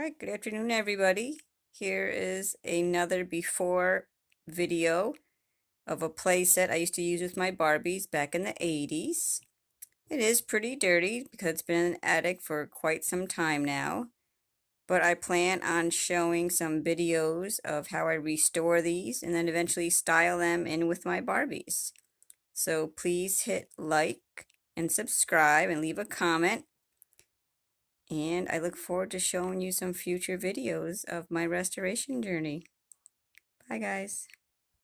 Alright, good afternoon everybody. Here is another before video of a play set I used to use with my Barbies back in the 80s. It is pretty dirty because it's been in an attic for quite some time now, but I plan on showing some videos of how I restore these and then eventually style them in with my Barbies. So please hit like and subscribe and leave a comment. And I look forward to showing you some future videos of my restoration journey. Bye, guys.